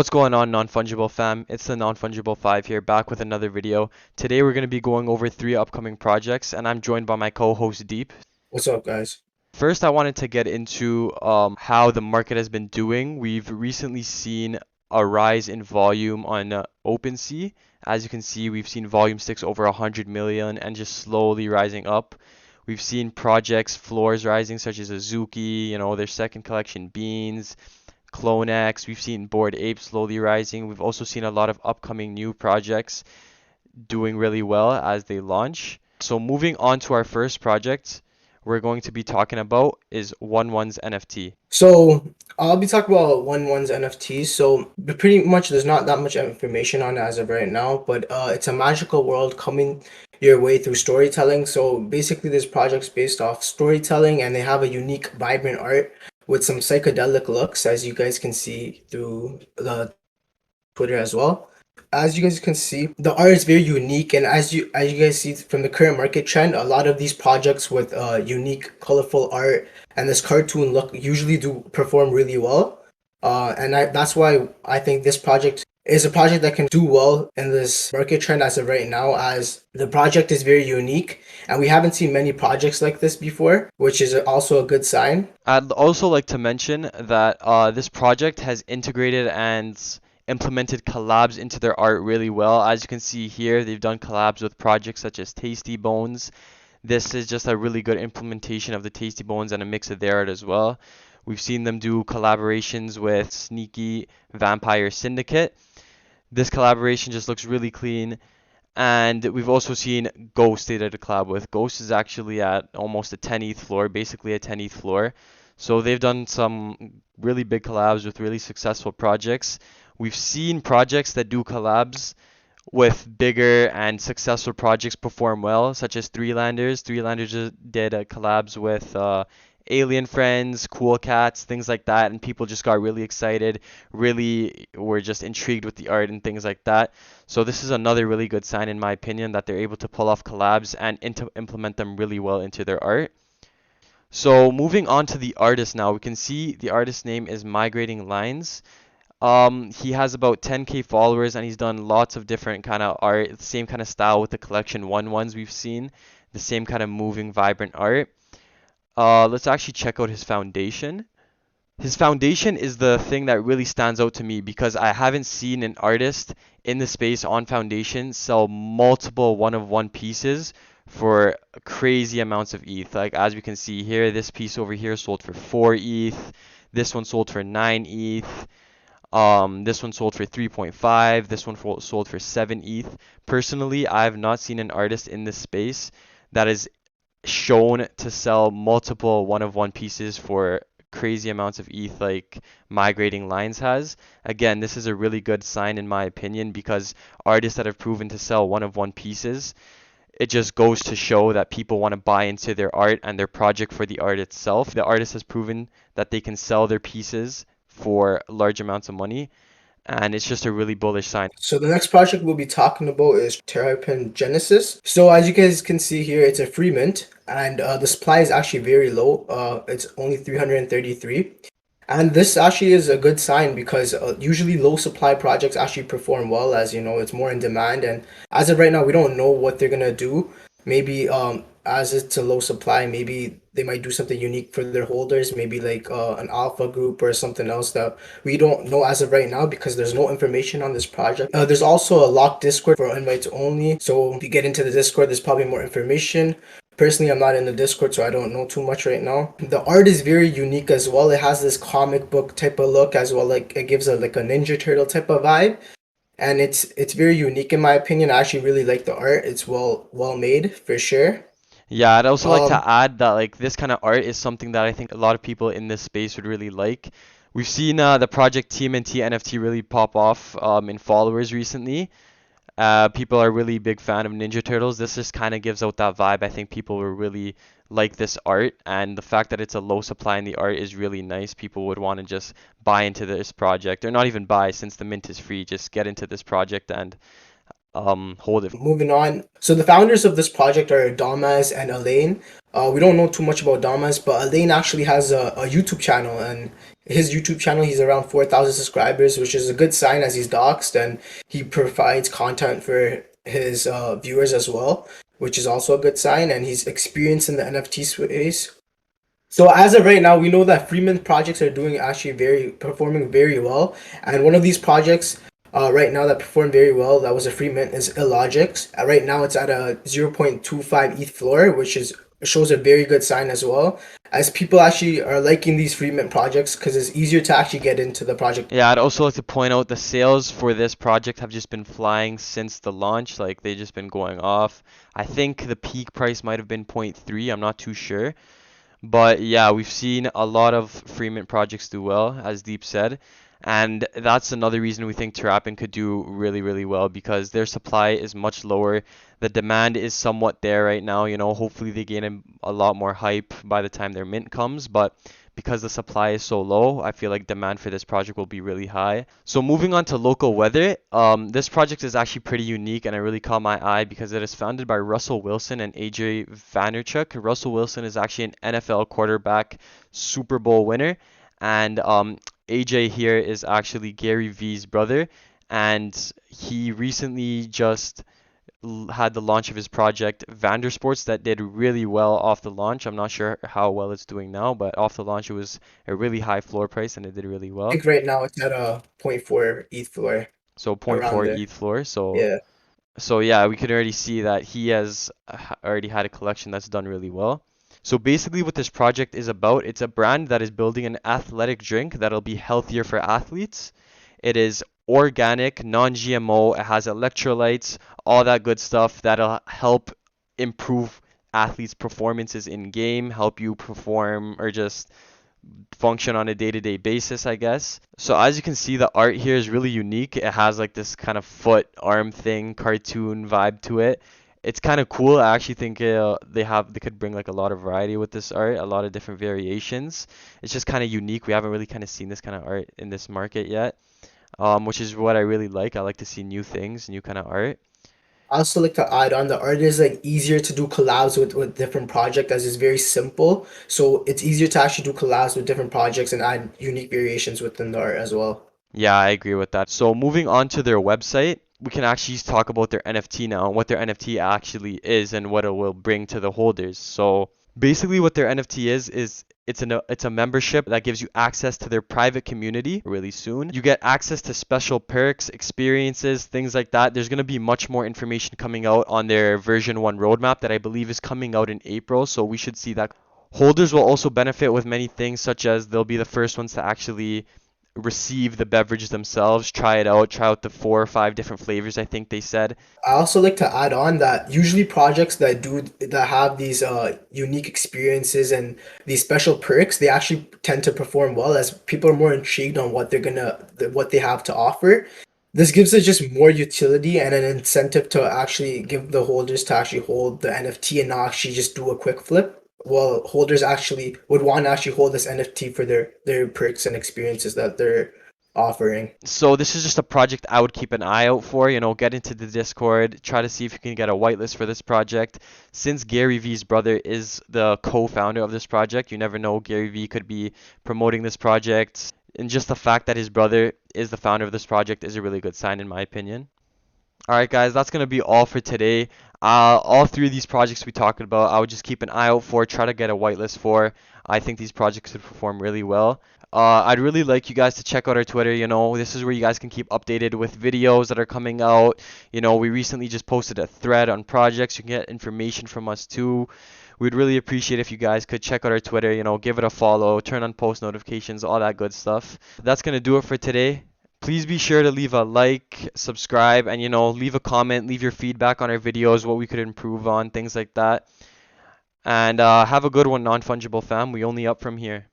What's going on, non-fungible fam? It's the non-fungible 5 here, back with another video. Today we're going to be going over 3 upcoming projects, and I'm joined by my co-host Deep. What's up, guys? First, I wanted to get into how the market has been doing. We've recently seen a rise in volume on OpenSea. As you can see, we've seen volume sticks over 100 million and just slowly rising up. We've seen projects floors rising, such as Azuki, their second collection Beans, Clonex. We've seen Bored Ape slowly rising. We've also seen a lot of upcoming new projects doing really well as they launch. So moving on to our first project we're going to be talking about is One's NFT. So I'll be talking about one's NFTs. Pretty much there's not that much information on it as of right now, but it's a magical world coming your way through storytelling. So basically, this project's based off storytelling, and they have a unique, vibrant art with some psychedelic looks, as you guys can see through the Twitter as well. As you guys can see, the art is very unique, and as you guys see from the current market trend, a lot of these projects with unique, colorful art and this cartoon look usually do perform really well. That's why I think this project is a project that can do well in this market trend as of right now, as the project is very unique, and we haven't seen many projects like this before, which is also a good sign. I'd also like to mention that this project has integrated and implemented collabs into their art really well. As you can see here, they've done collabs with projects such as Tasty Bones. This is just a really good implementation of the Tasty Bones and a mix of their art as well. We've seen them do collaborations with Sneaky Vampire Syndicate. This collaboration just looks really clean. And we've also seen Ghost they did a collab with. Ghost is actually at almost a 10th floor, basically a 10th floor. So they've done some really big collabs with really successful projects. We've seen projects that do collabs with bigger and successful projects perform well, such as Threelanders. Threelanders did collabs with Alien Friends, Cool Cats, things like that, and people just got really excited, really were just intrigued with the art and things like that. So this is another really good sign, in my opinion, that they're able to pull off collabs and implement them really well into their art. So moving on to the artist now, we can see the artist's name is Migrating Lines. He has about 10K followers and he's done lots of different kind of art, the same kind of style with the collection ones we've seen, the same kind of moving, vibrant art. Let's actually check out his foundation. His foundation is the thing that really stands out to me because I haven't seen an artist in the space on foundation sell multiple one-of-one pieces for crazy amounts of ETH. Like as we can see here, this piece over here sold for 4 ETH. This one sold for 9 ETH. This one sold for 3.5. This one sold for 7 ETH. Personally, I have not seen an artist in this space that is shown to sell multiple one-of-one pieces for crazy amounts of ETH like Migrating Lines has. Again, this is a really good sign in my opinion because artists that have proven to sell one-of-one pieces, it just goes to show that people want to buy into their art and their project for the art itself. The artist has proven that they can sell their pieces for large amounts of money, and it's just a really bullish sign. So the next project we'll be talking about is Terrapin Genesis. So as you guys can see here, it's a free mint, and the supply is actually very low. It's only 333. And this actually is a good sign because usually low supply projects actually perform well, as you know, it's more in demand. And as of right now, we don't know what they're gonna do. Maybe as it's a low supply, maybe they might do something unique for their holders, maybe like an alpha group or something else that we don't know as of right now because there's no information on this project. There's also a locked Discord for invites only. So if you get into the Discord, there's probably more information. Personally, I'm not in the Discord, so I don't know too much right now. The art is very unique as well. It has this comic book type of look as well. Like it gives a like a Ninja Turtle type of vibe, and it's very unique in my opinion. I actually really like the art. It's well made for sure. Yeah, I'd also like Um, to add that like this kind of art is something that I think a lot of people in this space would really like. We've seen the project TMNT NFT really pop off in followers recently. People are really big fan of Ninja Turtles. This just kind of gives out that vibe. I think people will really like this art, and the fact that it's a low supply in the art is really nice. People would want to just buy into this project, or not even buy since the mint is free. Just get into this project and hold it. Moving on. So the founders of this project are Damas and Elaine. We don't know too much about Damas, but Alain actually has a YouTube channel, and his YouTube channel, he's around 4,000 subscribers, which is a good sign as he's doxxed, and he provides content for his viewers as well, which is also a good sign, and he's experienced in the NFT space. So as of right now, we know that Freeman projects are doing actually performing very well, and one of these projects right now that performed very well that was a Freeman is Illogics. Right now it's at a 0.25 ETH floor, which is shows a very good sign as well, as people actually are liking these Freeman projects because it's easier to actually get into the project. Yeah, I'd also like to point out the sales for this project have just been flying since the launch. Like they've just been going off. I think the peak price might have been point 0.3. I'm not too sure. But yeah, we've seen a lot of Freemint projects do well, as Deep said. And that's another reason we think Terrapin could do really, really well because their supply is much lower. The demand is somewhat there right now. Hopefully they gain a lot more hype by the time their mint comes. But because the supply is so low, I feel like demand for this project will be really high. So moving on to local weather, this project is actually pretty unique and it really caught my eye because it is founded by Russell Wilson and AJ Vaynerchuk. Russell Wilson is actually an NFL quarterback, Super Bowl winner, and AJ here is actually Gary V's brother, and he recently just had the launch of his project Vandersports that did really well off the launch. I'm not sure how well it's doing now, but off the launch it was a really high floor price and it did really I well. think right now it's at a point 0.4 ETH floor So point around 0.4 there. ETH floor. So Yeah. so yeah, we can already see that he has already had a collection that's done really well. So basically what this project is about, it's a brand that is building an athletic drink that'll be healthier for athletes. It is organic, non-GMO, it has electrolytes, all that good stuff that'll help improve athletes' performances in game, help you perform or just function on a day-to-day basis, I guess. So as you can see, the art here is really unique. It has like this kind of foot arm thing, cartoon vibe to it. It's kind of cool. I actually think they could bring like a lot of variety with this art, a lot of different variations. It's just kind of unique. We haven't really kind of seen this kind of art in this market yet, which is what I really like. I like to see new things, new kind of art. I also like to add on the art is like easier to do collabs with different projects as it's very simple. So it's easier to actually do collabs with different projects and add unique variations within the art as well. Yeah, I agree with that. So moving on to their website, we can actually talk about their NFT now and what their NFT actually is and what it will bring to the holders. So basically what their NFT is it's a membership that gives you access to their private community really soon. You get access to special perks, experiences, things like that. There's going to be much more information coming out on their version 1 roadmap that I believe is coming out in April, so we should see that. Holders will also benefit with many things such as they'll be the first ones to actually receive the beverage themselves, try out the 4 or 5 different flavors I think they said. I also like to add on that usually projects that have these unique experiences and these special perks, they actually tend to perform well as people are more intrigued on what they have to offer. This gives it just more utility and an incentive to actually give the holders to actually hold the NFT and not actually just do a quick flip. Well, holders actually would want to actually hold this NFT for their perks and experiences that they're offering. So this is just a project I would keep an eye out for, get into the Discord, try to see if you can get a whitelist for this project. Since Gary V's brother is the co-founder of this project, you never know, Gary V could be promoting this project. And just the fact that his brother is the founder of this project is a really good sign in my opinion. Alright guys, that's going to be all for today. All 3 of these projects we talked about, I would just keep an eye out for, try to get a whitelist for. I think these projects could perform really well. I'd really like you guys to check out our Twitter. This is where you guys can keep updated with videos that are coming out. We recently just posted a thread on projects. You can get information from us too. We'd really appreciate if you guys could check out our Twitter, give it a follow, turn on post notifications, all that good stuff. That's going to do it for today. Please be sure to leave a like, subscribe, and leave a comment, leave your feedback on our videos, what we could improve on, things like that. And have a good one, non-fungible fam. We only up from here.